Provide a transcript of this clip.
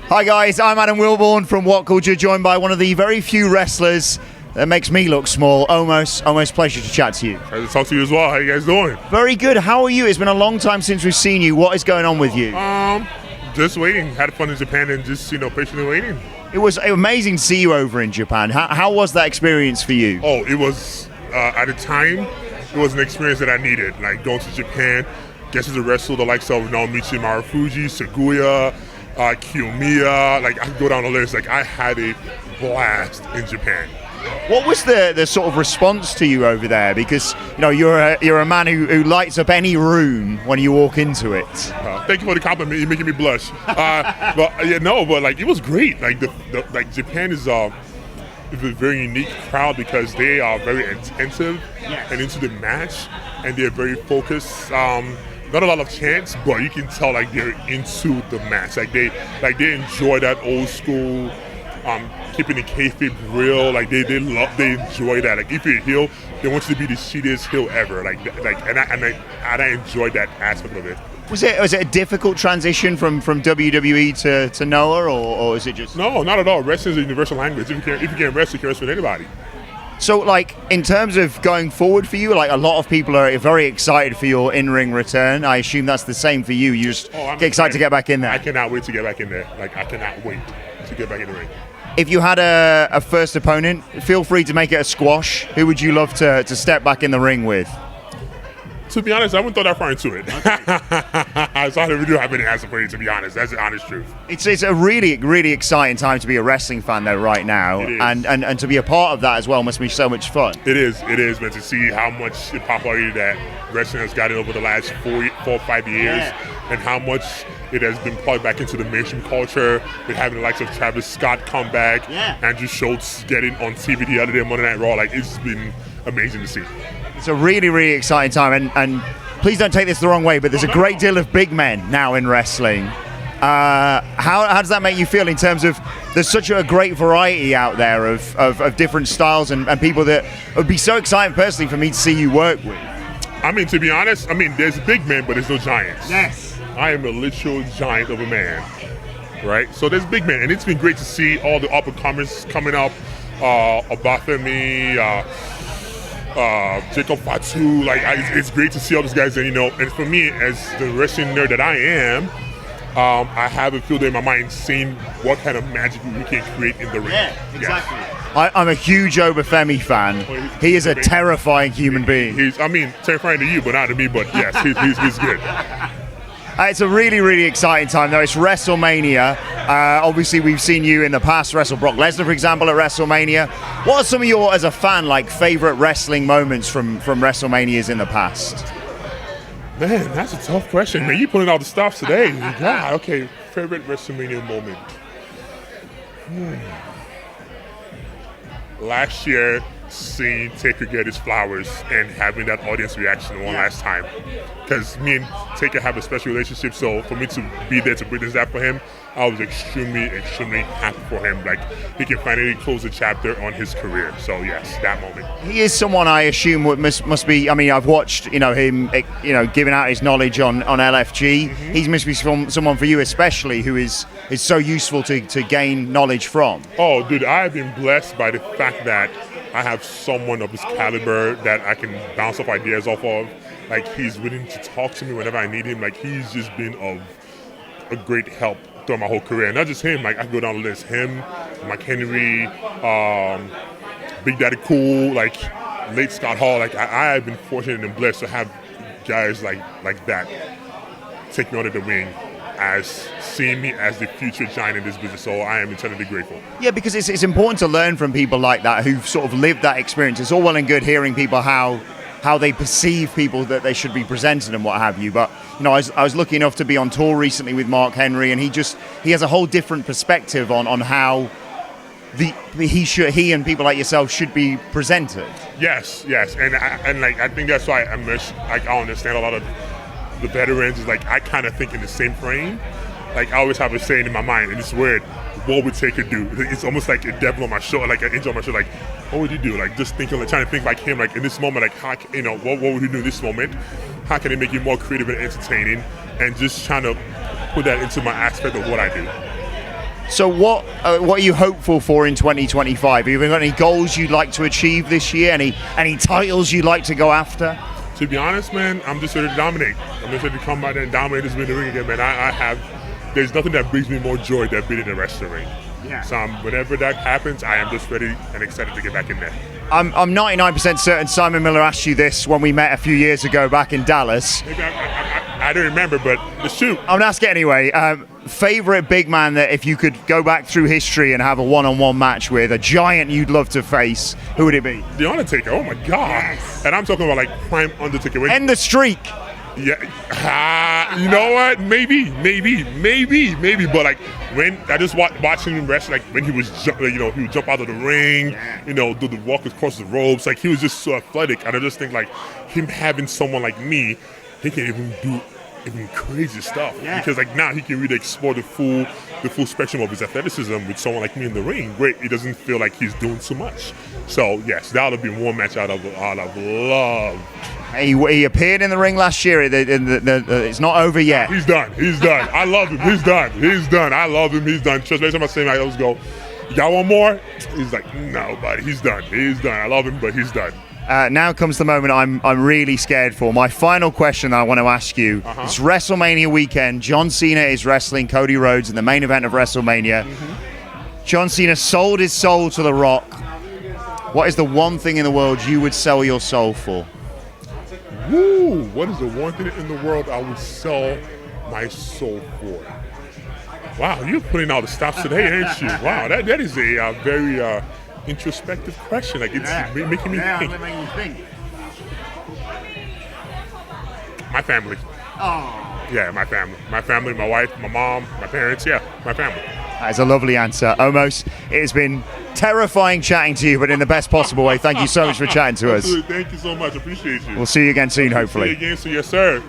Hi guys, I'm Adam Wilbourn from WhatCulture, joined by one of the very few wrestlers that makes me look small, Omos. Omos, pleasure to chat to you. Pleasure to talk to you as well. How you guys doing? Very good. How are you? It's been a long time since we've seen you. What is going on with you? Just waiting. Had fun in Japan and just, patiently waiting. It was amazing to see you over in Japan. How was that experience for you? Oh, it was, at the time, it was an experience that I needed. Like going to Japan, get to wrestle the likes of Naomichi Marufuji, Sugiura, Kiyomiya. Like, I could go down the list. Like, I had a blast in Japan. What was the sort of response to you over there? Because you're a man who lights up any room when you walk into it. Thank you for the compliment. You're making me blush. But it was great. Like Japan is a very unique crowd because they are very attentive and into the match, and they're very focused. Not a lot of chants, but you can tell like they're into the match. Like they enjoy that old school. Keeping the kayfabe real, like they enjoy that. Like if you're a heel, they want you to be the shittiest heel ever. And I enjoyed that aspect of it. Was it a difficult transition from WWE to Noah, or is it just? No, not at all. Wrestling is a universal language. If you can wrestle, you can wrestle with anybody. So, like, in terms of going forward for you, like, a lot of people are very excited for your in-ring return. I assume that's the same for you. You just get excited to get back in there. I cannot wait to get back in there. Like, I cannot wait to get back in the ring. If you had a first opponent, feel free to make it a squash. Who would you love to step back in the ring with? To be honest, I wouldn't throw that far into it. Okay. So I don't really have any answer for you, to be honest. That's the honest truth. It's a really, really exciting time to be a wrestling fan, though, right now. And to be a part of that as well must be so much fun. It is, man, to see how much popularity that wrestling has gotten over the last 4 or 5 years, and how much it has been plugged back into the mainstream culture, with having the likes of Travis Scott come back, Andrew Schultz getting on TV the other day, Monday Night Raw. Like, it's been amazing to see. It's a really, really exciting time, and please don't take this the wrong way, but there's a great deal of big men now in wrestling. How does that make you feel in terms of there's such a great variety out there of different styles and people that would be so exciting personally for me to see you work with? I mean, to be honest, there's big men, but there's no giants. Yes. I am a literal giant of a man, right? So there's big men, and it's been great to see all the up-and-comers coming up, Obafemi, Jacob Fatu. Like, it's great to see all these guys, and and for me, as the wrestling nerd that I am, I have a field in my mind seeing what kind of magic we can create in the ring. Yeah, exactly. Yes. I'm a huge Obafemi fan. He is a terrifying human being. He's terrifying to you, but not to me. But yes, he's good. It's a really, really exciting time, though. It's WrestleMania. Obviously, we've seen you in the past wrestle Brock Lesnar, for example, at WrestleMania. What are some of your, as a fan, favorite wrestling moments from WrestleManias in the past? Man, that's a tough question, man. You pulling out the stops today. Yeah, okay. Favorite WrestleMania moment. Last year, seeing Taker get his flowers and having that audience reaction one last time. Because me and Taker have a special relationship, so for me to be there to witness that for him, I was extremely, extremely happy for him. Like, he can finally close a chapter on his career. So yes, that moment. He is someone I assume must be. I've watched him giving out his knowledge on LFG. Mm-hmm. He must be someone for you especially who is so useful to gain knowledge from. Oh, dude, I have been blessed by the fact that I have someone of his caliber that I can bounce off ideas off of. Like, he's willing to talk to me whenever I need him. Like, he's just been of a great help throughout my whole career. And not just him, like, I can go down the list. Him, Mike Henry, Big Daddy Cool, like, late Scott Hall. Like, I have been fortunate and blessed to have guys like that take me under the wing, as seeing me as the future giant in this business. So I am eternally grateful. Yeah, because it's important to learn from people like that who've sort of lived that experience. It's all well and good hearing people how they perceive people that they should be presented and what have you. But I was lucky enough to be on tour recently with Mark Henry, and he has a whole different perspective on how he and people like yourself should be presented. Yes, and I think that's why I understand a lot of the veterans. Is like, I kind of think in the same frame. Like, I always have a saying in my mind, and it's weird. What would Taker do? It's almost like a devil on my shoulder, like an angel on my shoulder. Like, what would he do? Like, just thinking, like, trying to think like him. Like, in this moment, like, how, what would he do in this moment? How can he make you more creative and entertaining? And just trying to put that into my aspect of what I do. So what are you hopeful for in 2025? Have you got any goals you'd like to achieve this year? Any titles you'd like to go after? To be honest, man, I'm just ready to dominate. I'm just ready to come out there and dominate this ring again, man. There's nothing that brings me more joy than being in a wrestling ring. Yeah. So whenever that happens, I am just ready and excited to get back in there. I'm 99% certain Simon Miller asked you this when we met a few years ago back in Dallas. Maybe I don't remember, but the shoot. I'm going to ask it anyway. Favorite big man that if you could go back through history and have a one-on-one match with, a giant you'd love to face, who would it be? The Undertaker. Oh my God. Yes. And I'm talking about like prime Undertaker. End the streak. Yeah, you know what? Maybe. But like when I just watching him wrestle, like when he was, he would jump out of the ring, do the walk across the ropes. Like he was just so athletic, and I just think like him having someone like me, he can even do even crazy stuff. Yeah. Because like now he can really explore the full spectrum of his athleticism with someone like me in the ring. Great, he doesn't feel like he's doing too much. So yes, that would be one match I'd have loved. He appeared in the ring last year. It's not over yet. He's done. I love him. He's done. I love him. He's done. Trust me, every time I say him, I always go, "You got one more?" He's like, "No, buddy. He's done. I love him, but he's done." Now comes the moment I'm really scared for. My final question that I want to ask you. It's WrestleMania weekend. John Cena is wrestling Cody Rhodes in the main event of WrestleMania. John Cena sold his soul to The Rock. What is the one thing in the world you would sell your soul for? Woo! What is the one thing in the world I would sell my soul for? Wow, you're putting out the stops today, ain't you? Wow, that is a very introspective question. Like it's making me think. My family. Oh. Yeah, my family. My family, my wife, my mom, my parents. Yeah, my family. That is a lovely answer. Omos, it has been terrifying chatting to you, but in the best possible way. Thank you so much for chatting to us. Thank you so much. Appreciate you. We'll see you again soon, hopefully. See you again soon. Yes, sir.